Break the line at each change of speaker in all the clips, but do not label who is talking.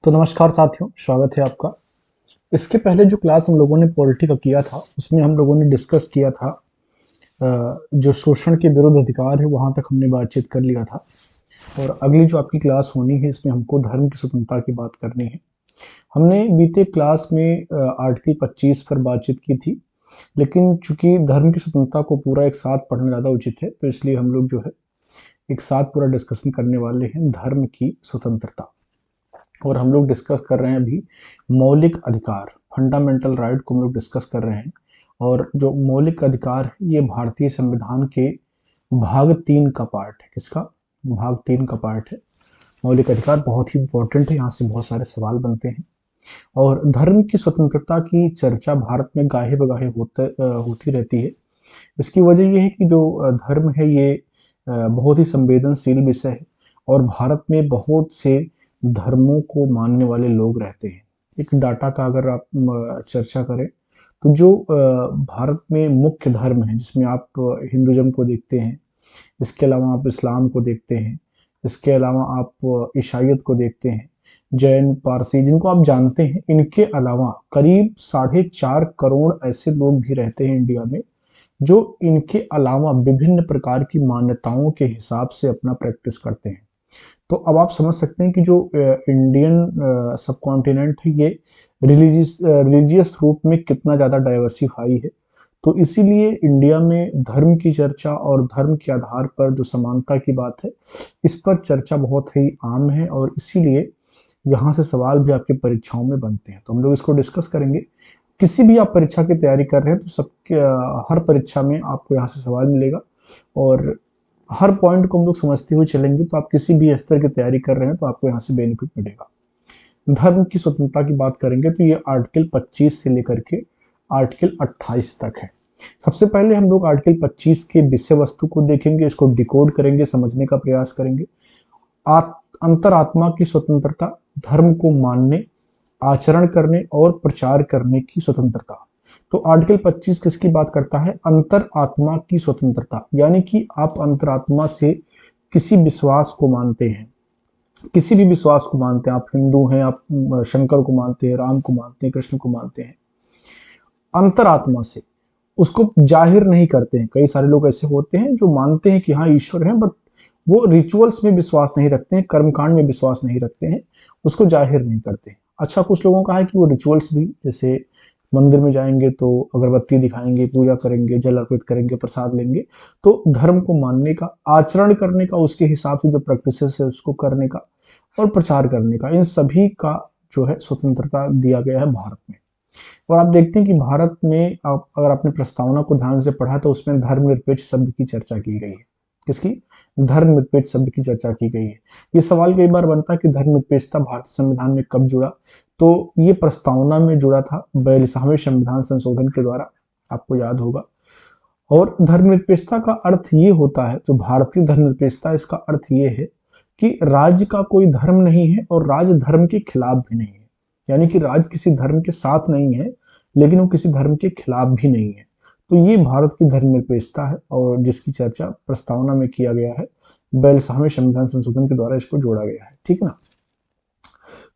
तो नमस्कार साथियों, स्वागत है आपका। इसके पहले जो क्लास हम लोगों ने पॉलिटी का किया था, उसमें हम लोगों ने डिस्कस किया था जो शोषण के विरुद्ध अधिकार है, वहां तक हमने बातचीत कर लिया था। और अगली जो आपकी क्लास होनी है, इसमें हमको धर्म की स्वतंत्रता की बात करनी है। हमने बीते क्लास में आर्टिकल 25 पर बातचीत की थी, लेकिन चूंकि धर्म की स्वतंत्रता को पूरा एक साथ पढ़ना ज़्यादा उचित है, तो इसलिए हम लोग जो है एक साथ पूरा डिस्कशन करने वाले हैं धर्म की स्वतंत्रता। और हम लोग डिस्कस कर रहे हैं अभी मौलिक अधिकार, फंडामेंटल राइट को हम लोग डिस्कस कर रहे हैं। और जो मौलिक अधिकार है, ये भारतीय संविधान के भाग 3 का पार्ट है। किसका? भाग 3 का पार्ट है। मौलिक अधिकार बहुत ही इंपॉर्टेंट है, यहाँ से बहुत सारे सवाल बनते हैं। और धर्म की स्वतंत्रता की चर्चा भारत में गाहे बगाहे होती रहती है। इसकी वजह ये है कि जो धर्म है, ये बहुत ही संवेदनशील विषय है। और भारत में बहुत से धर्मों को मानने वाले लोग रहते हैं। एक डाटा का अगर आप चर्चा करें, तो जो भारत में मुख्य धर्म है, जिसमें आप हिंदुज़म को देखते हैं, इसके अलावा आप इस्लाम को देखते हैं, इसके अलावा आप ईसाइयत को देखते हैं, जैन, पारसी, जिनको आप जानते हैं, इनके अलावा करीब 4.5 करोड़ ऐसे लोग भी रहते हैं इंडिया में, जो इनके अलावा विभिन्न प्रकार की मान्यताओं के हिसाब से अपना प्रैक्टिस करते हैं। तो अब आप समझ सकते हैं कि जो इंडियन सब कॉन्टिनेंट है, ये रिलीजियस रूप में कितना ज़्यादा डाइवर्सिफाई है। तो इसीलिए इंडिया में धर्म की चर्चा और धर्म के आधार पर जो समानता की बात है, इस पर चर्चा बहुत ही आम है। और इसीलिए यहाँ से सवाल भी आपकी परीक्षाओं में बनते हैं, तो हम लोग इसको डिस्कस करेंगे। किसी भी आप परीक्षा की तैयारी कर रहे हैं, तो सबके हर परीक्षा में आपको यहाँ से सवाल मिलेगा। और हर पॉइंट को हम लोग समझते हुए चलेंगे, तो आप किसी भी स्तर की तैयारी कर रहे हैं तो आपको यहाँ से बेनिफिट मिलेगा। धर्म की स्वतंत्रता की बात करेंगे, तो ये आर्टिकल 25 से लेकर के आर्टिकल 28 तक है। सबसे पहले हम लोग आर्टिकल 25 के विषय वस्तु को देखेंगे, इसको डिकोड करेंगे, समझने का प्रयास करेंगे। अंतरात्मा की स्वतंत्रता, धर्म को मानने, आचरण करने और प्रचार करने की स्वतंत्रता। तो आर्टिकल 25 किसकी बात करता है? अंतर आत्मा की स्वतंत्रता, यानी कि आप अंतरात्मा से किसी विश्वास को मानते हैं, किसी भी विश्वास को मानते हैं। आप हिंदू हैं, आप शंकर को मानते हैं, राम को मानते हैं, कृष्ण को मानते हैं, अंतरात्मा से उसको जाहिर नहीं करते हैं। कई सारे लोग ऐसे होते हैं जो मानते हैं कि हाँ ईश्वर है, बट वो रिचुअल्स में विश्वास नहीं रखते हैं, कर्मकांड में विश्वास नहीं रखते हैं, उसको जाहिर नहीं करते हैं। अच्छा, कुछ लोगों का है कि वो रिचुअल्स भी, जैसे मंदिर में जाएंगे तो अगरबत्ती दिखाएंगे, पूजा करेंगे, जल अर्पित करेंगे, प्रसाद लेंगे, तो धर्म को मानने का, आचरण करने का, उसके हिसाब से जो प्रैक्टिसेस है उसको करने का और प्रचार करने का, इन सभी का जो है स्वतंत्रता दिया गया है भारत में। और आप देखते हैं कि भारत में आप अगर आपने प्रस्तावना को ध्यान से पढ़ा, तो उसमें धर्मनिरपेक्ष शब्द की चर्चा की गई है। किसकी? धर्मनिरपेक्ष शब्द की चर्चा की गई है। ये सवाल कई बार बनता है कि धर्मनिरपेक्षता भारतीय संविधान में कब जुड़ा? तो ये प्रस्तावना में जुड़ा था 42वें संविधान संशोधन के द्वारा, आपको याद होगा। और धर्मनिरपेक्षता का अर्थ ये होता है, जो भारतीय धर्मनिरपेक्षता, इसका अर्थ ये है कि राज्य का कोई धर्म नहीं है और राज्य धर्म के खिलाफ भी नहीं है। यानी कि राज्य किसी धर्म के साथ नहीं है, लेकिन वो किसी धर्म के खिलाफ भी नहीं है। तो ये भारत की धर्मनिरपेक्षता है, और जिसकी चर्चा प्रस्तावना में किया गया है, 42वें संविधान संशोधन के द्वारा इसको जोड़ा गया है। ठीक है ना?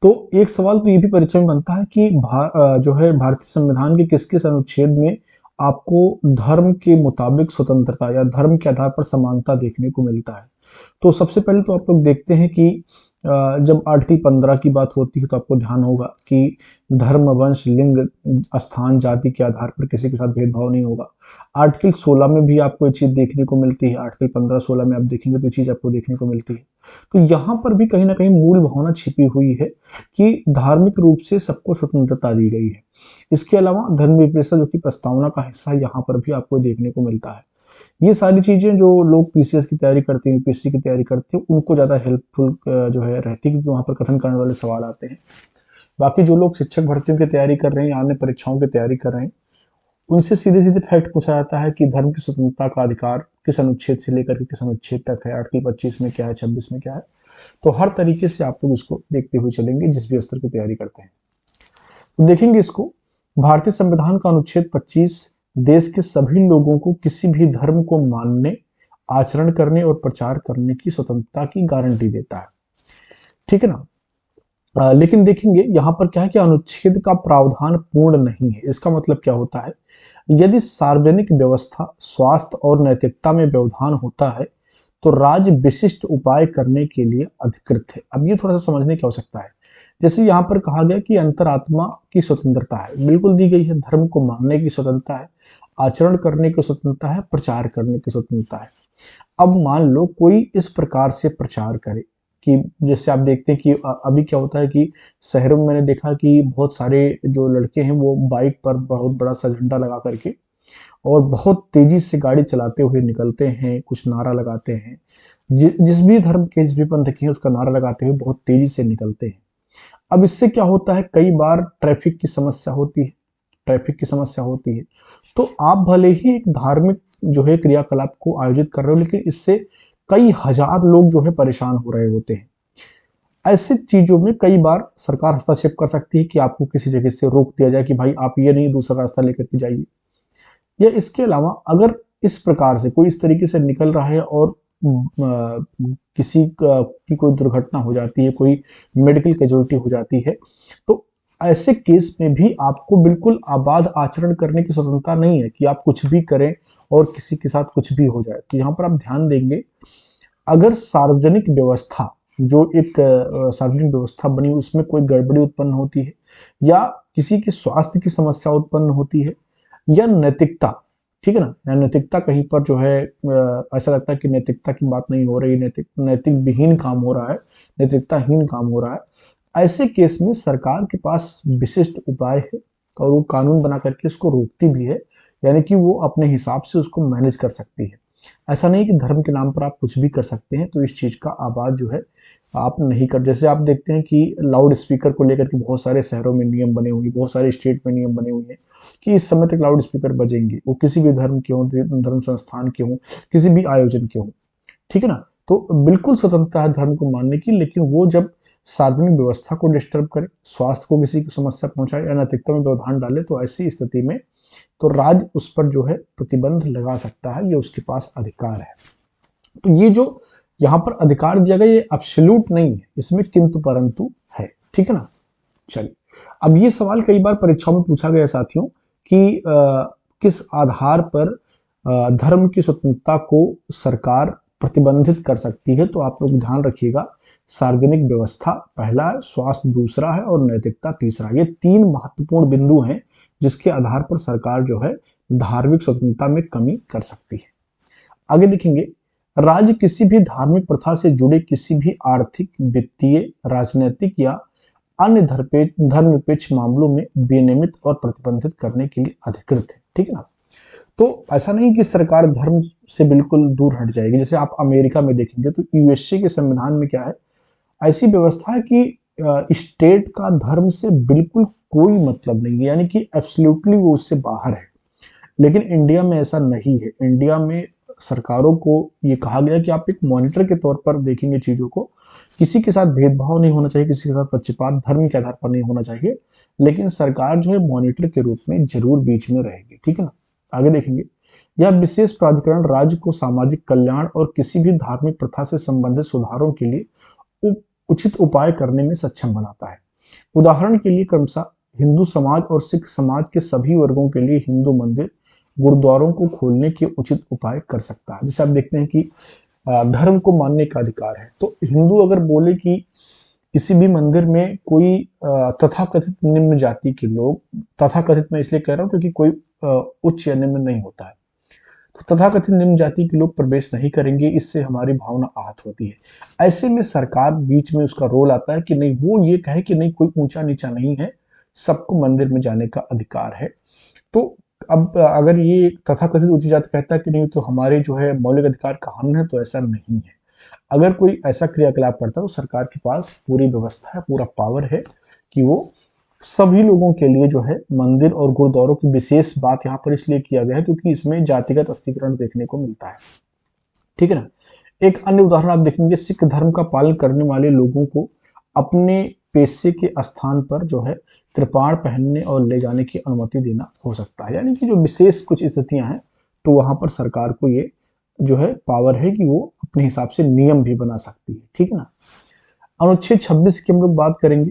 तो एक सवाल तो ये भी परीक्षा में बनता है कि जो है भारतीय संविधान के किस किस अनुच्छेद में आपको धर्म के मुताबिक स्वतंत्रता या धर्म के आधार पर समानता देखने को मिलता है। तो सबसे पहले तो आप लोग देखते हैं कि जब आर्टिकल 15 की बात होती है, तो आपको ध्यान होगा कि धर्म, वंश, लिंग, स्थान, जाति के आधार पर किसी के साथ भेदभाव नहीं होगा। आर्टिकल 16 में भी आपको ये चीज देखने को मिलती है। आर्टिकल 15-16 में आप देखेंगे तो ये चीज आपको देखने को मिलती है। तो यहाँ पर भी कहीं ना कहीं मूल भावना छिपी हुई है कि धार्मिक रूप से सबको स्वतंत्रता दी गई है। इसके अलावा धर्मनिरपेक्षता, जो कि प्रस्तावना का हिस्सा है, यहाँ पर भी आपको देखने को मिलता है। ये सारी चीजें जो लोग पीसीएस की तैयारी करते हैं, यूपीएससी की तैयारी करते हैं, उनको ज्यादा हेल्पफुल जो है रहती है, क्योंकि वहां पर कथन करने वाले सवाल आते हैं। बाकी जो लोग शिक्षक भर्तियों की तैयारी कर रहे हैं, अन्य परीक्षाओं की तैयारी कर रहे हैं, उनसे सीधे सीधे फैक्ट पूछा जाता है कि धर्म की स्वतंत्रता का अधिकार किस अनुच्छेद से लेकर के किस अनुच्छेद तक है, आर्टिकल 25 में क्या है, 26 में क्या है। तो हर तरीके से आप लोग इसको देखते हुए चलेंगे जिस भी स्तर की तैयारी करते हैं। तो देखेंगे इसको। भारतीय संविधान का अनुच्छेद 25 देश के सभी लोगों को किसी भी धर्म को मानने, आचरण करने और प्रचार करने की स्वतंत्रता की गारंटी देता है। ठीक है ना? लेकिन देखेंगे यहाँ पर क्या है कि अनुच्छेद का प्रावधान पूर्ण नहीं है। इसका मतलब क्या होता है, यदि सार्वजनिक व्यवस्था, स्वास्थ्य और नैतिकता में व्यवधान होता है तो राज्य विशिष्ट उपाय करने के लिए अधिकृत है। अब ये थोड़ा सा समझने की आवश्यकता है। जैसे यहाँ पर कहा गया कि अंतरात्मा की स्वतंत्रता है, बिल्कुल दी गई है। धर्म को मानने की स्वतंत्रता है, आचरण करने की स्वतंत्रता है, प्रचार करने की स्वतंत्रता है। अब मान लो कोई इस प्रकार से प्रचार करे कि जैसे आप देखते हैं कि अभी क्या होता है कि शहरों में मैंने देखा कि बहुत सारे जो लड़के हैं वो बाइक पर बहुत बड़ा सा झंडा लगा करके और बहुत तेजी से गाड़ी चलाते हुए निकलते हैं, कुछ नारा लगाते हैं। जिस भी धर्म के, जिस भी पंथ के हैं, उसका नारा लगाते हुए बहुत तेजी से निकलते हैं। अब इससे क्या होता है, कई बार ट्रैफिक की समस्या होती है। ट्रैफिक की समस्या होती है तो आप भले ही एक धार्मिक जो है क्रियाकलाप को आयोजित कर रहे हो, लेकिन इससे कई हजार लोग जो है परेशान हो रहे होते हैं। ऐसी चीजों में कई बार सरकार हस्तक्षेप कर सकती है कि आपको किसी जगह से रोक दिया जाए कि भाई आप ये नहीं, दूसरा रास्ता लेकर के जाइए। या इसके अलावा अगर इस प्रकार से कोई इस तरीके से निकल रहा है और की कोई दुर्घटना हो जाती है, कोई मेडिकल कैजुअलिटी हो जाती है, तो ऐसे केस में भी आपको बिल्कुल आबाद आचरण करने की स्वतंत्रता नहीं है कि आप कुछ भी करें और किसी के साथ कुछ भी हो जाए। तो यहाँ पर आप ध्यान देंगे, अगर सार्वजनिक व्यवस्था, जो एक सार्वजनिक व्यवस्था बनी उसमें कोई गड़बड़ी उत्पन्न होती है, या किसी के स्वास्थ्य की समस्या उत्पन्न होती है, या नैतिकता, ठीक है ना, या नैतिकता कहीं पर जो है ऐसा लगता है कि नैतिकता की बात नहीं हो रही, नैतिक नैतिक विहीन काम हो रहा है, नैतिकताहीन काम हो रहा है, ऐसे केस में सरकार के पास विशिष्ट उपाय है और वो कानून बना करके उसको रोकती भी है। यानी कि वो अपने हिसाब से उसको मैनेज कर सकती है। ऐसा नहीं कि धर्म के नाम पर आप कुछ भी कर सकते हैं, तो इस चीज का आवाज जो है आप नहीं कर। जैसे आप देखते हैं कि लाउड स्पीकर को लेकर के बहुत सारे शहरों में नियम बने हुए हैं, बहुत सारे स्टेट में नियम बने हुए हैं कि इस समय तक लाउड स्पीकर बजेंगे, वो किसी भी धर्म के हों, धर्म संस्थान के हों, किसी भी आयोजन के हों, ठीक है ना। तो बिल्कुल स्वतंत्रता है धर्म को मानने की, लेकिन वो जब सार्वजनिक व्यवस्था को डिस्टर्ब करे, स्वास्थ्य को किसी की समस्या पहुंचाए या नैतिकता में व्यवधान डाले, तो ऐसी स्थिति में तो राज्य उस पर जो है प्रतिबंध लगा सकता है, ये उसके पास अधिकार है। तो ये जो यहाँ पर अधिकार दिया गया ये एब्सोल्यूट नहीं है, इसमें किंतु परंतु है, ठीक है ना। चलिए, अब ये सवाल कई बार परीक्षाओं में पूछा गया साथियों कि किस आधार पर धर्म की स्वतंत्रता को सरकार प्रतिबंधित कर सकती है। तो आप लोग ध्यान रखिएगा, सार्वजनिक व्यवस्था पहला है, स्वास्थ्य दूसरा है और नैतिकता तीसरा। ये तीन महत्वपूर्ण बिंदु हैं जिसके आधार पर सरकार जो है धार्मिक स्वतंत्रता में कमी कर सकती है। आगे देखेंगे, राज्य किसी भी धार्मिक प्रथा से जुड़े किसी भी आर्थिक, वित्तीय, राजनीतिक या अन्य धर्मनिरपेक्ष मामलों में विनियमित और प्रतिबंधित करने के लिए अधिकृत है, ठीक है ना। तो ऐसा नहीं कि सरकार धर्म से बिल्कुल दूर हट जाएगी। जैसे आप अमेरिका में देखेंगे तो यूएसए के संविधान में क्या है, ऐसी व्यवस्था है कि स्टेट का धर्म से बिल्कुल कोई मतलब नहीं है, यानी कि एब्सोल्युटली वो उससे बाहर है। लेकिन इंडिया में ऐसा नहीं है। इंडिया में सरकारों को ये कहा गया कि आप एक मॉनिटर के तौर पर देखेंगे चीजों को, किसी के साथ भेदभाव नहीं होना चाहिए, किसी के साथ पक्षपात धर्म के आधार पर नहीं होना चाहिए, लेकिन सरकार जो है मॉनिटर के रूप में जरूर बीच में रहेगी, ठीक है ना। आगे देखेंगे, यह विशेष प्राधिकरण राज्य को सामाजिक कल्याण और किसी भी धार्मिक प्रथा से संबंधित सुधारों के लिए उचित उपाय करने में सक्षम बनाता है। उदाहरण के लिए क्रमशः हिंदू समाज और सिख समाज के सभी वर्गों के लिए हिंदू मंदिर, गुरुद्वारों को खोलने के उचित उपाय कर सकता है। जैसे आप देखते हैं कि धर्म को मानने का अधिकार है, तो हिंदू अगर बोले कि किसी भी मंदिर में कोई तथाकथित निम्न जाति के लोग, तथाकथित मैं इसलिए कह रहा हूं क्योंकि कोई उच्च या निम्न नहीं होता है, तो तथाकथित निम्न जाति के लोग प्रवेश नहीं करेंगे, इससे हमारी भावना आहत होती है। ऐसे में सरकार बीच में उसका रोल आता है कि नहीं, वो ये कहे कि नहीं, कोई ऊंचा नीचा नहीं है, सबको मंदिर में जाने का अधिकार है। तो अब अगर ये तथाकथित उच्च जाति कहता है कि नहीं, तो हमारे जो है मौलिक अधिकार कानून है, तो ऐसा नहीं है। अगर कोई ऐसा क्रियाकलाप करता है तो सरकार के पास पूरी व्यवस्था है, पूरा पावर है कि वो सभी लोगों के लिए जो है मंदिर और गुरुद्वारों की विशेष बात यहाँ पर इसलिए किया गया है क्योंकि इसमें जातिगत अस्थिकरण देखने को मिलता है, ठीक है ना। एक अन्य उदाहरण आप देखेंगे, सिख धर्म का पालन करने वाले लोगों को अपने पेशे के स्थान पर जो है कृपाण पहनने और ले जाने की अनुमति देना हो सकता है। यानी कि जो विशेष कुछ स्थितियां हैं, तो वहां पर सरकार को ये जो है पावर है कि वो अपने हिसाब से नियम भी बना सकती है, ठीक है ना। अनुच्छेद 26 की हम लोग बात करेंगे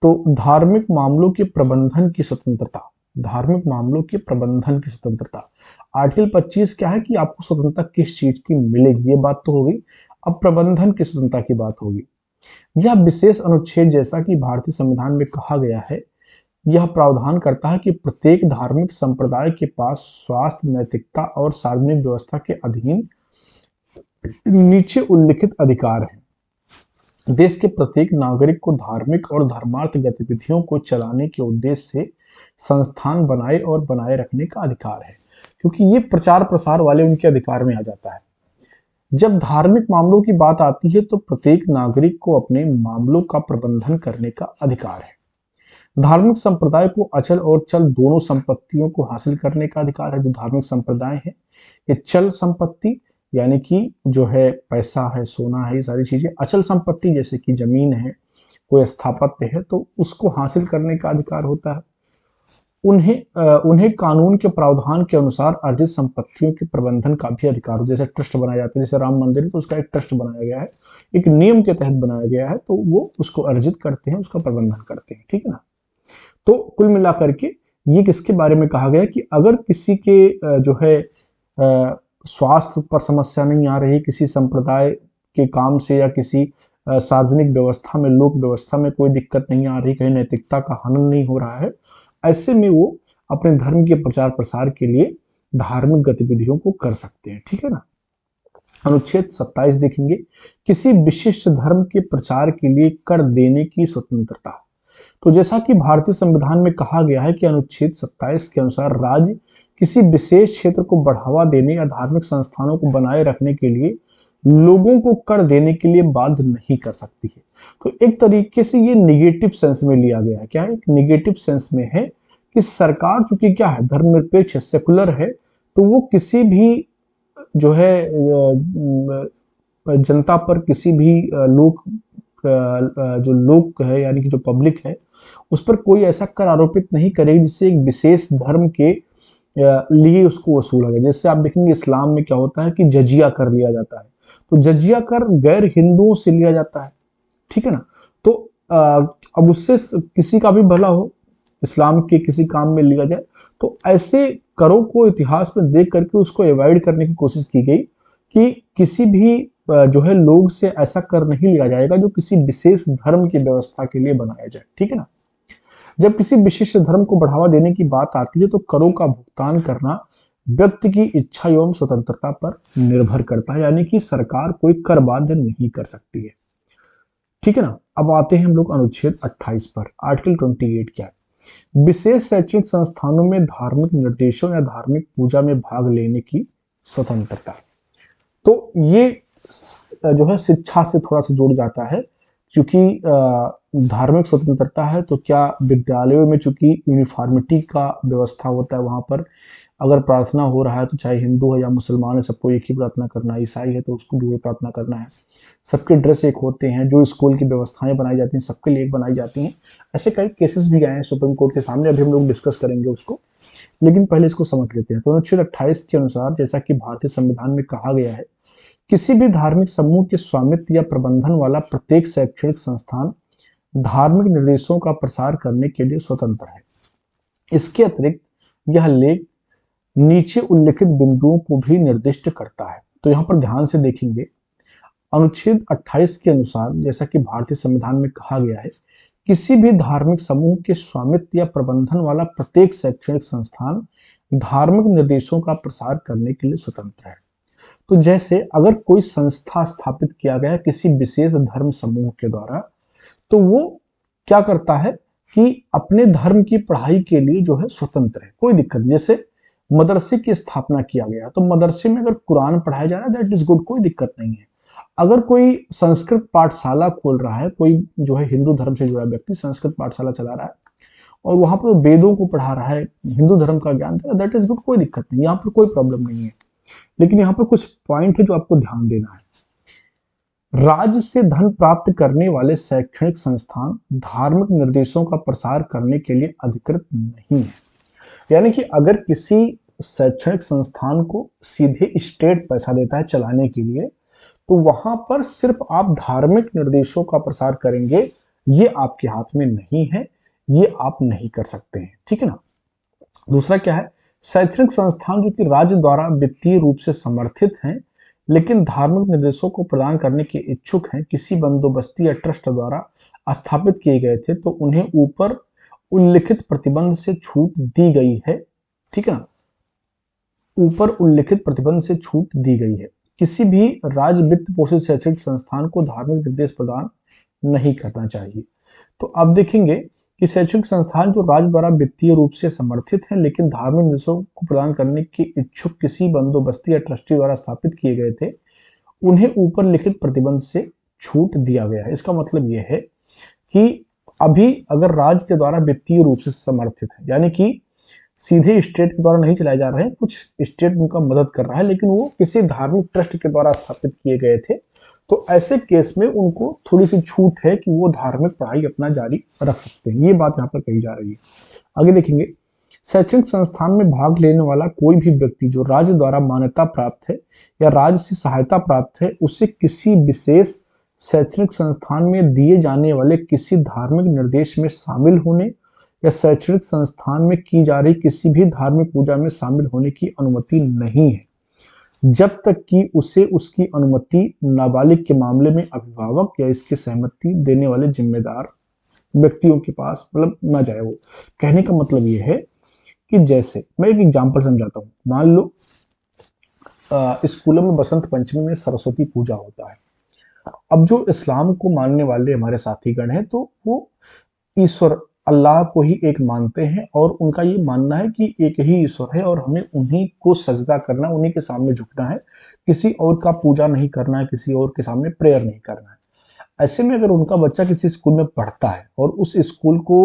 तो धार्मिक मामलों के प्रबंधन की स्वतंत्रता, धार्मिक मामलों के प्रबंधन की स्वतंत्रता। आर्टिकल 25 क्या है कि आपको स्वतंत्रता किस चीज की मिलेगी, ये बात तो हो गई। अब प्रबंधन की स्वतंत्रता की बात होगी। यह विशेष अनुच्छेद, जैसा कि भारतीय संविधान में कहा गया है, यह प्रावधान करता है कि प्रत्येक धार्मिक संप्रदाय के पास स्वास्थ्य, नैतिकता और सार्वजनिक व्यवस्था के अधीन नीचे उल्लिखित अधिकार है। देश के प्रत्येक नागरिक को धार्मिक और धर्मार्थ गतिविधियों को चलाने के उद्देश्य से संस्थान बनाए और बनाए रखने का अधिकार है, क्योंकि ये प्रचार प्रसार वाले उनके अधिकार में आ जाता है। जब धार्मिक मामलों की बात आती है तो प्रत्येक नागरिक को अपने मामलों का प्रबंधन करने का अधिकार है। धार्मिक संप्रदाय को अचल और चल दोनों संपत्तियों को हासिल करने का अधिकार है। जो धार्मिक संप्रदाय है, ये चल संपत्ति यानी कि जो है पैसा है, सोना है, ये सारी चीजें। अचल संपत्ति जैसे कि जमीन है, कोई स्थापत्य है, तो उसको हासिल करने का अधिकार होता है। उन्हें कानून के प्रावधान के अनुसार अर्जित संपत्तियों के प्रबंधन का भी अधिकार हो। जैसे ट्रस्ट बनाए जाते हैं, जैसे राम मंदिर है तो उसका एक ट्रस्ट बनाया गया है, एक नियम के तहत बनाया गया है, तो वो उसको अर्जित करते हैं, उसका प्रबंधन करते हैं, ठीक है ना। तो कुल मिलाकर के ये किसके बारे में कहा गया कि अगर किसी के जो है स्वास्थ्य पर समस्या नहीं आ रही, किसी संप्रदाय के काम से या किसी सार्वजनिक व्यवस्था में, लोक व्यवस्था में कोई दिक्कत नहीं आ रही, कहीं नैतिकता का हनन नहीं हो रहा है, ऐसे में वो अपने धर्म के प्रचार प्रसार के लिए धार्मिक गतिविधियों को कर सकते हैं, ठीक है ना। अनुच्छेद 27 देखेंगे, किसी विशिष्ट धर्म के प्रचार के लिए कर देने की स्वतंत्रता। तो जैसा कि भारतीय संविधान में कहा गया है कि अनुच्छेद 27 के अनुसार राज्य किसी विशेष क्षेत्र को बढ़ावा देने या धार्मिक संस्थानों को बनाए रखने के लिए लोगों को कर देने के लिए बाध्य नहीं कर सकती है। तो एक तरीके से ये निगेटिव सेंस में लिया गया है। क्या है? एक निगेटिव सेंस में है कि सरकार चूंकि क्या है, धर्मनिरपेक्ष है, सेकुलर है, तो वो किसी भी जो है जनता पर, किसी भी लोक जो लोग है यानी कि जो पब्लिक है, उस पर कोई ऐसा कर आरोपित नहीं करेगी जिससे एक विशेष धर्म के लिए उसको वसूला गया। जैसे आप देखेंगे इस्लाम में क्या होता है कि जजिया कर लिया जाता है, तो जजिया कर गैर हिंदुओं से लिया जाता है, ठीक है ना। तो अब उससे किसी का भी भला हो, इस्लाम के किसी काम में लिया जाए, तो ऐसे करों को इतिहास में देख करके उसको अवॉइड करने की कोशिश की गई कि किसी भी जो है लोग से ऐसा कर नहीं लिया जाएगा जो किसी विशेष धर्म की व्यवस्था के लिए बनाया जाए, ठीक है ना। जब किसी विशिष्ट धर्म को बढ़ावा देने की बात आती है तो करों का भुगतान करना व्यक्ति की इच्छा एवं स्वतंत्रता पर निर्भर करता है, यानी कि सरकार कोई कर बाध्य नहीं कर सकती है, ठीक है ना। अब आते हैं हम लोग अनुच्छेद 28 पर। आर्टिकल 28 क्या है? विशेष शैक्षणिक संस्थानों में धार्मिक निर्देशों या धार्मिक पूजा में भाग लेने की स्वतंत्रता। तो ये जो है शिक्षा से थोड़ा सा जुड़ जाता है, क्योंकि धार्मिक स्वतंत्रता है तो क्या विद्यालयों में चूंकि यूनिफॉर्मिटी का व्यवस्था होता है, वहां पर अगर प्रार्थना हो रहा है तो चाहे हिंदू है या मुसलमान है, सबको एक ही प्रार्थना करना है, ईसाई है तो उसको भी प्रार्थना करना है, सबके ड्रेस एक होते हैं, जो स्कूल की व्यवस्थाएं बनाई जाती हैं सबके लिए एक बनाई जाती हैं। ऐसे कई केसेस भी आए हैं सुप्रीम कोर्ट के सामने, अभी हम लोग डिस्कस करेंगे उसको, लेकिन पहले इसको समझ लेते हैं। तो अनुच्छेद 28 के अनुसार जैसा कि भारतीय संविधान में कहा गया है, किसी भी धार्मिक समूह के स्वामित्व या प्रबंधन वाला प्रत्येक शैक्षणिक संस्थान धार्मिक निर्देशों का प्रसार करने के लिए स्वतंत्र है। इसके अतिरिक्त यह लेख नीचे उल्लिखित बिंदुओं को भी निर्दिष्ट करता है। तो यहां पर ध्यान से देखेंगे, अनुच्छेद 28 के अनुसार जैसा कि भारतीय संविधान में कहा गया है, किसी भी धार्मिक समूह के स्वामित्व या प्रबंधन वाला प्रत्येक शैक्षणिक संस्थान धार्मिक निर्देशों का प्रसार करने के लिए स्वतंत्र है। तो जैसे अगर कोई संस्था स्थापित किया गया किसी विशेष धर्म समूह के द्वारा, तो वो क्या करता है कि अपने धर्म की पढ़ाई के लिए जो है स्वतंत्र है, कोई दिक्कत नहीं। जैसे मदरसे की स्थापना किया गया, तो मदरसे में अगर कुरान पढ़ाया जा रहा है दैट इज गुड, कोई दिक्कत नहीं है। अगर कोई संस्कृत पाठशाला खोल रहा है, कोई जो है हिंदू धर्म से जुड़ा व्यक्ति संस्कृत पाठशाला चला रहा है और वहां पर वेदों को पढ़ा रहा है, हिंदू धर्म का ज्ञान दे रहा है, दैट इज गुड, कोई दिक्कत नहीं, यहाँ पर कोई प्रॉब्लम नहीं है। लेकिन यहाँ पर कुछ पॉइंट है जो आपको ध्यान देना है। राज्य से धन प्राप्त करने वाले शैक्षणिक संस्थान धार्मिक निर्देशों का प्रसार करने के लिए अधिकृत नहीं है। यानी कि अगर किसी शैक्षणिक संस्थान को सीधे स्टेट पैसा देता है चलाने के लिए, तो वहां पर सिर्फ आप धार्मिक निर्देशों का प्रसार करेंगे, ये आपके हाथ में नहीं है, ये आप नहीं कर सकते हैं, ठीक है ना। दूसरा क्या है, शैक्षणिक संस्थान जो कि राज्य द्वारा वित्तीय रूप से समर्थित हैं लेकिन धार्मिक निर्देशों को प्रदान करने के इच्छुक हैं, किसी बंदोबस्ती या ट्रस्ट द्वारा स्थापित किए गए थे, तो उन्हें ऊपर उल्लिखित प्रतिबंध से छूट दी गई है, ठीक है ना। ऊपर उल्लिखित प्रतिबंध से छूट दी गई है। किसी भी राज्य वित्त पोषित शैक्षणिक संस्थान को धार्मिक निर्देश प्रदान नहीं करना चाहिए। तो आप देखेंगे कि शैक्षणिक संस्थान जो राज्य द्वारा वित्तीय रूप से समर्थित हैं लेकिन धार्मिक निर्देशों को प्रदान करने के इच्छुक किसी बंदोबस्ती या ट्रस्टी द्वारा स्थापित किए गए थे, उन्हें ऊपर लिखित प्रतिबंध से छूट दिया गया है। इसका मतलब यह है कि अभी अगर राज्य के द्वारा वित्तीय रूप से समर्थित है, यानी कि सीधे स्टेट के द्वारा नहीं चलाए जा रहे हैं, कुछ स्टेट उनका मदद कर रहा है लेकिन वो किसी धार्मिक ट्रस्ट के द्वारा स्थापित किए गए थे, तो ऐसे केस में उनको थोड़ी सी छूट है कि वो धार्मिक पढ़ाई अपना जारी रख सकते हैं। ये बात यहाँ पर कही जा रही है। आगे देखेंगे, शैक्षणिक संस्थान में भाग लेने वाला कोई भी व्यक्ति जो राज्य द्वारा मान्यता प्राप्त है या राज्य से सहायता प्राप्त है, उसे किसी विशेष शैक्षणिक संस्थान में दिए जाने वाले किसी धार्मिक निर्देश में शामिल होने या शैक्षणिक संस्थान में की जा रही किसी भी धार्मिक पूजा में शामिल होने की अनुमति नहीं है, जब तक कि उसे उसकी अनुमति नाबालिग के मामले में अभिभावक या इसकी सहमति देने वाले जिम्मेदार व्यक्तियों के पास मतलब न जाए। वो कहने का मतलब ये है कि जैसे मैं एक एग्जांपल समझाता हूँ। मान लो स्कूलों में बसंत पंचमी में सरस्वती पूजा होता है। अब जो इस्लाम को मानने वाले हमारे साथीगण हैं, तो वो ईश्वर अल्लाह को ही एक मानते हैं और उनका ये मानना है कि एक ही ईश्वर है और हमें उन्हीं को सजदा करना, उन्हीं के सामने झुकना है, किसी और का पूजा नहीं करना है, किसी और के सामने प्रेयर नहीं करना है। ऐसे में अगर उनका बच्चा किसी स्कूल में पढ़ता है और उस स्कूल को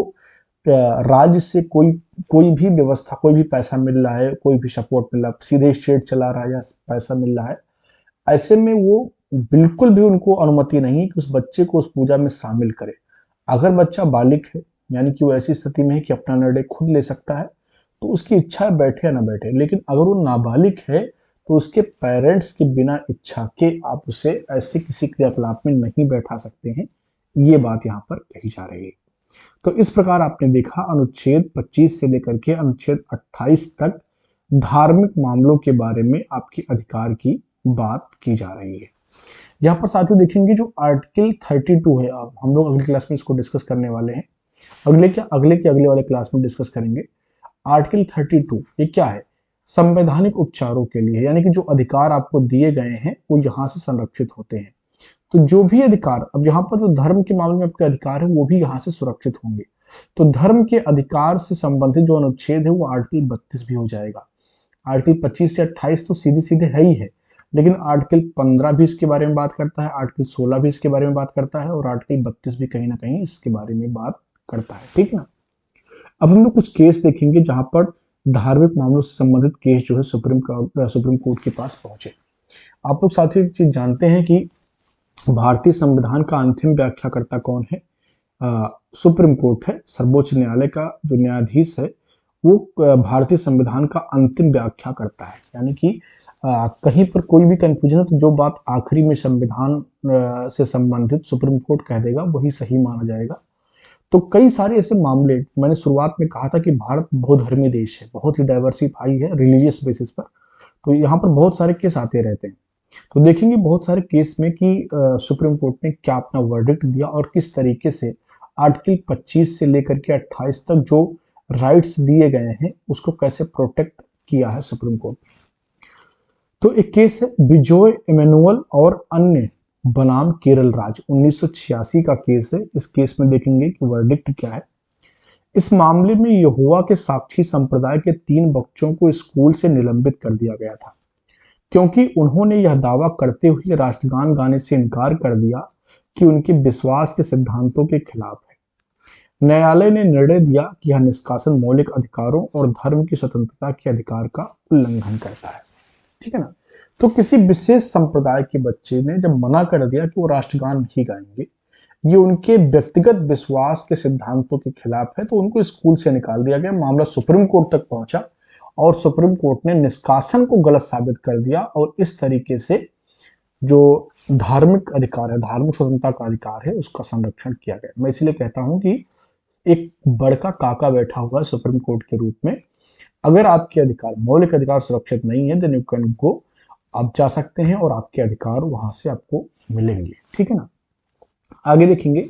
राज्य से कोई कोई भी व्यवस्था, कोई भी पैसा मिल रहा है, कोई भी सपोर्ट मिल रहा है, सीधे स्टेट चला रहा है या पैसा मिल रहा है, ऐसे में वो बिल्कुल भी उनको अनुमति नहीं है कि उस बच्चे को उस पूजा में शामिल करे। अगर बच्चा बालिग है, यानी कि वो ऐसी स्थिति में है कि अपना निर्णय खुद ले सकता है, तो उसकी इच्छा है बैठे या ना बैठे। लेकिन अगर वो नाबालिग है तो उसके पेरेंट्स के बिना इच्छा के आप उसे ऐसे किसी क्रियाकलाप में नहीं बैठा सकते हैं। ये बात यहाँ पर कही जा रही है। तो इस प्रकार आपने देखा अनुच्छेद 25 से लेकर के अनुच्छेद 28 तक धार्मिक मामलों के बारे में आपके अधिकार की बात की जा रही है। यहाँ पर साथियों देखेंगे जो आर्टिकल 32 है, अब हम लोग अगली क्लास में इसको डिस्कस करने वाले हैं। अगले वाले क्लास में डिस्कस करेंगे। आर्टिकल 32 ये क्या है? संवैधानिक उपचारों के लिए, यानी कि जो अधिकार आपको दिए गए हैं वो यहाँ से संरक्षित होते हैं। तो जो भी अधिकार, अब यहाँ पर जो धर्म के मामले में आपके अधिकार है वो भी यहाँ से सुरक्षित होंगे। तो धर्म के अधिकार से संबंधित जो अनुच्छेद है वो आर्टिकल 32 भी हो जाएगा। आर्टिकल 25 से 28 तो सीधे सीधे है ही है, लेकिन आर्टिकल 15 भी इसके बारे में बात करता है, आर्टिकल 16 भी इसके बारे में बात करता है और आर्टिकल 32 भी कहीं ना कहीं इसके बारे में बात करता है, ठीक है ना। अब हम लोग कुछ केस देखेंगे जहां पर धार्मिक मामलों से संबंधित केस जो है सुप्रीम कोर्ट के पास पहुंचे। आप लोग साथियों एक चीज जानते हैं कि भारतीय संविधान का अंतिम व्याख्याकर्ता कौन है? सुप्रीम कोर्ट है। सर्वोच्च न्यायालय का जो न्यायाधीश है वो भारतीय संविधान का अंतिम व्याख्या करता है, यानी कि कहीं पर कोई भी कंफ्यूजन है तो जो बात आखिरी में संविधान से संबंधित सुप्रीम कोर्ट कह देगा वही सही माना जाएगा। तो कई सारे ऐसे मामले, मैंने शुरुआत में कहा था कि भारत बहुधर्मी देश है, बहुत ही डाइवर्सिफाई है रिलीजियस बेसिस पर, तो यहाँ पर बहुत सारे केस आते रहते हैं। तो देखेंगे बहुत सारे केस में कि सुप्रीम कोर्ट ने क्या अपना वर्डिक्ट दिया और किस तरीके से आर्टिकल 25 से लेकर के 28 तक जो राइट्स दिए गए हैं उसको कैसे प्रोटेक्ट किया है सुप्रीम कोर्ट। तो एक केस है बिजॉय इमैनुअल और अन्य बनाम केरल राज्य, 1986 का केस है। इस केस में देखेंगे कि वर्डिक्ट क्या है। इस मामले में यहोवा के साक्षी संप्रदाय के 3 बच्चों को स्कूल से निलंबित कर दिया गया था क्योंकि उन्होंने यह दावा करते हुए राष्ट्रगान गाने से इनकार कर दिया कि उनके विश्वास के सिद्धांतों के खिलाफ है। न्यायालय ने निर्णय दिया कि यह निष्कासन मौलिक अधिकारों और धर्म की स्वतंत्रता के अधिकार का उल्लंघन करता है, ठीक है ना। तो किसी विशेष संप्रदाय के बच्चे ने जब मना कर दिया कि वो राष्ट्रगान नहीं गाएंगे, ये उनके व्यक्तिगत विश्वास के सिद्धांतों के खिलाफ है, तो उनको स्कूल से निकाल दिया गया। मामला सुप्रीम कोर्ट तक पहुंचा और सुप्रीम कोर्ट ने निष्कासन को गलत साबित कर दिया और इस तरीके से जो धार्मिक अधिकार है, धार्मिक स्वतंत्रता का अधिकार है, उसका संरक्षण किया गया। मैं इसलिए कहता हूं कि एक बड़का काका बैठा हुआ है सुप्रीम कोर्ट के रूप में। अगर आपके अधिकार, मौलिक अधिकार सुरक्षित नहीं है, देन यू कैन गो, आप जा सकते हैं और आपके अधिकार वहां से आपको मिलेंगे। ठीक है ना। आगे देखेंगे,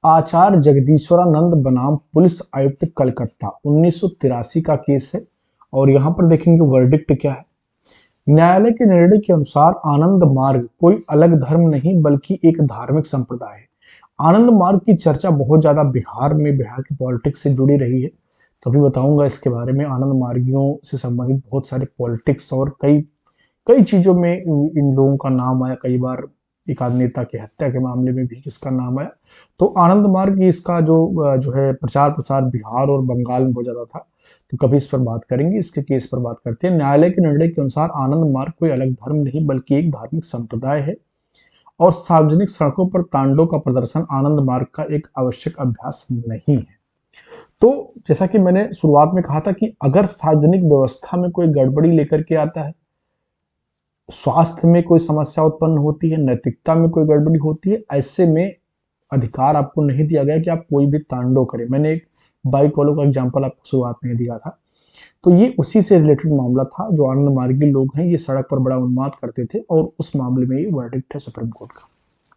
आचार्य जगदीश्वरानंद बनाम पुलिस आयुक्त कलकत्ता, 1983 का केस है। और यहां पर देखेंगे वर्डिक्ट क्या है। न्यायालय के निर्णय के अनुसार आनंद मार्ग कोई अलग धर्म नहीं बल्कि एक धार्मिक संप्रदाय है। आनंद मार्ग की चर्चा बहुत ज्यादा बिहार में, बिहार की पॉलिटिक्स से जुड़ी रही है। कभी बताऊंगा इसके बारे में। आनंद मार्गियों से संबंधित बहुत सारे पॉलिटिक्स और कई कई चीजों में इन लोगों का नाम आया। कई बार एक आध नेता की हत्या के मामले में भी इसका नाम आया। तो आनंद मार्ग, इसका जो है प्रचार प्रसार बिहार और बंगाल में बहुत ज्यादा था। तो कभी इस पर बात करेंगे, इसके केस पर बात करते हैं। न्यायालय के निर्णय के अनुसार आनंद मार्ग कोई अलग धर्म नहीं बल्कि एक धार्मिक संप्रदाय है और सार्वजनिक सड़कों पर तांडव का प्रदर्शन आनंद मार्ग का एक आवश्यक अभ्यास नहीं है। तो जैसा कि मैंने शुरुआत में कहा था कि अगर सार्वजनिक व्यवस्था में कोई गड़बड़ी लेकर के आता है, स्वास्थ्य में कोई समस्या उत्पन्न होती है, नैतिकता में कोई गड़बड़ी होती है, ऐसे में अधिकार आपको नहीं दिया गया कि आप कोई भी तांडव करें। मैंने एक बाइक वालों का एग्जांपल आपको शुरुआत में दिया था। तो ये उसी से रिलेटेड मामला था। जो आनंद मार्गी लोग हैं, ये सड़क पर बड़ा उन्माद करते थे और उस मामले में ये वर्डिक्ट है सुप्रीम कोर्ट का।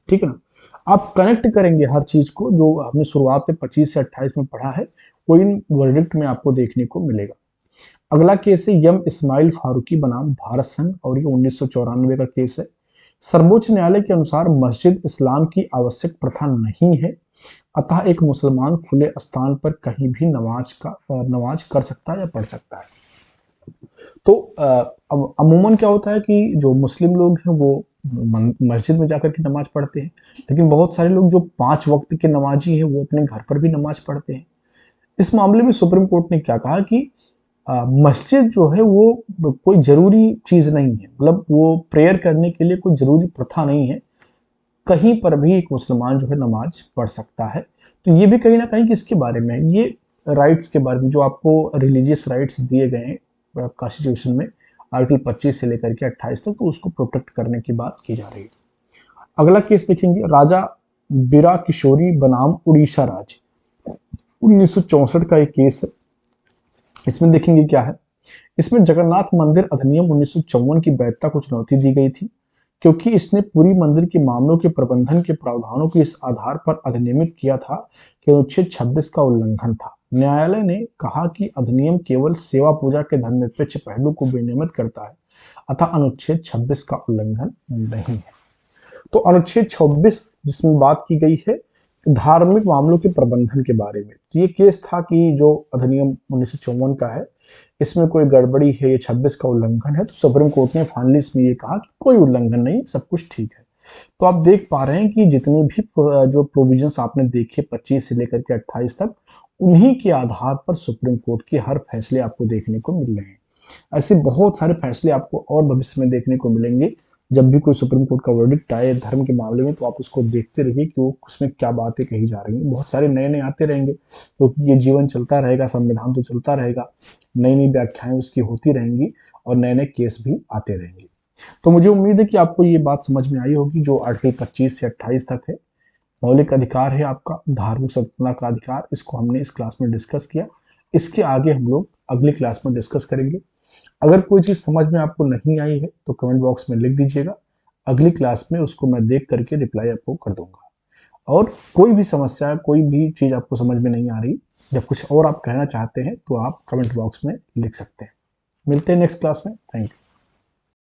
ठीक है ना। आप कनेक्ट करेंगे हर चीज को जो हमने शुरुआत में 25 से 28 में पढ़ा है, वो इन वर्डिक्ट में आपको देखने को मिलेगा। अगला केस है यम इस्माइल फारूकी बनाम भारत संघ, और ये 1994 का केस है। सर्वोच्च न्यायालय के अनुसार मस्जिद इस्लाम की आवश्यक प्रथा नहीं है, अतः एक मुसलमान खुले स्थान पर कहीं भी नमाज कर सकता है या पढ़ सकता है। तो अब अमूमन क्या होता है कि जो मुस्लिम लोग हैं वो मस्जिद में जाकर के नमाज पढ़ते हैं, लेकिन बहुत सारे लोग जो 5 वक्त के नमाजी हैं वो अपने घर पर भी नमाज पढ़ते हैं। इस मामले में सुप्रीम कोर्ट ने क्या कहा कि मस्जिद जो है वो कोई जरूरी चीज नहीं है, मतलब वो प्रेयर करने के लिए कोई जरूरी प्रथा नहीं है। कहीं पर भी एक मुसलमान जो है नमाज पढ़ सकता है। तो ये भी कहीं ना कहीं किसके बारे में है, ये राइट्स के बारे में, जो आपको रिलीजियस राइट्स दिए गए हैं कॉन्स्टिट्यूशन में, आर्टिकल 25 से लेकर के 28 तक, तो उसको प्रोटेक्ट करने की बात की जा रही है। अगला केस देखेंगे, राजा बिरा किशोरी बनाम उड़ीसा राज्य, 1964 का एक केस है। इसमें देखेंगे क्या है। इसमें जगन्नाथ मंदिर अधिनियम 1954 की वैधता को चुनौती दी गई थी क्योंकि इसने पूरी मंदिर के मामलों के प्रबंधन के प्रावधानों को इस आधार पर अधिनियमित किया था कि अनुच्छेद 26 का उल्लंघन था। न्यायालय ने कहा कि अधिनियम केवल सेवा पूजा के धर्मनिरपेक्ष पहलू को विनियमित करता है, अतः अनुच्छेद 26 का उल्लंघन नहीं है। तो अनुच्छेद 26 जिसमें बात की गई है धार्मिक मामलों के प्रबंधन के बारे में, तो ये केस था कि जो अधिनियम 1954 का है इसमें कोई गड़बड़ी है, ये 26 का उल्लंघन है। तो सुप्रीम कोर्ट ने फाइनली इसमें ये कहा कि कोई उल्लंघन नहीं, सब कुछ ठीक है। तो आप देख पा रहे हैं कि जितनी भी जो प्रोविजंस आपने देखे 25 से लेकर के 28 तक, उन्हीं के आधार पर सुप्रीम कोर्ट के हर फैसले आपको देखने को मिल रहे हैं। ऐसे बहुत सारे फैसले आपको और भविष्य में देखने को मिलेंगे। जब भी कोई सुप्रीम कोर्ट का वर्डिक्ट आए धर्म के मामले में, तो आप उसको देखते रहिए कि वो उसमें क्या बातें कही जा रही हैं। बहुत सारे नए नए आते रहेंगे, क्योंकि ये जीवन चलता रहेगा, संविधान तो चलता रहेगा, नई नई व्याख्याएं उसकी होती रहेंगी और नए नए केस भी आते रहेंगे। तो मुझे उम्मीद है कि आपको ये बात समझ में आई होगी। जो आर्टिकल 25 से 28 तक है, मौलिक अधिकार है आपका, धार्मिक स्वतंत्रता का अधिकार, इसको हमने इस क्लास में डिस्कस किया। इसके आगे हम लोग अगली क्लास में डिस्कस करेंगे। अगर कोई चीज़ समझ में आपको नहीं आई है तो कमेंट बॉक्स में लिख दीजिएगा, अगली क्लास में उसको मैं देख करके रिप्लाई आपको कर दूंगा। और कोई भी समस्या, कोई भी चीज़ आपको समझ में नहीं आ रही, जब कुछ और आप कहना चाहते हैं तो आप कमेंट बॉक्स में लिख सकते हैं। मिलते हैं नेक्स्ट क्लास में। Thank you.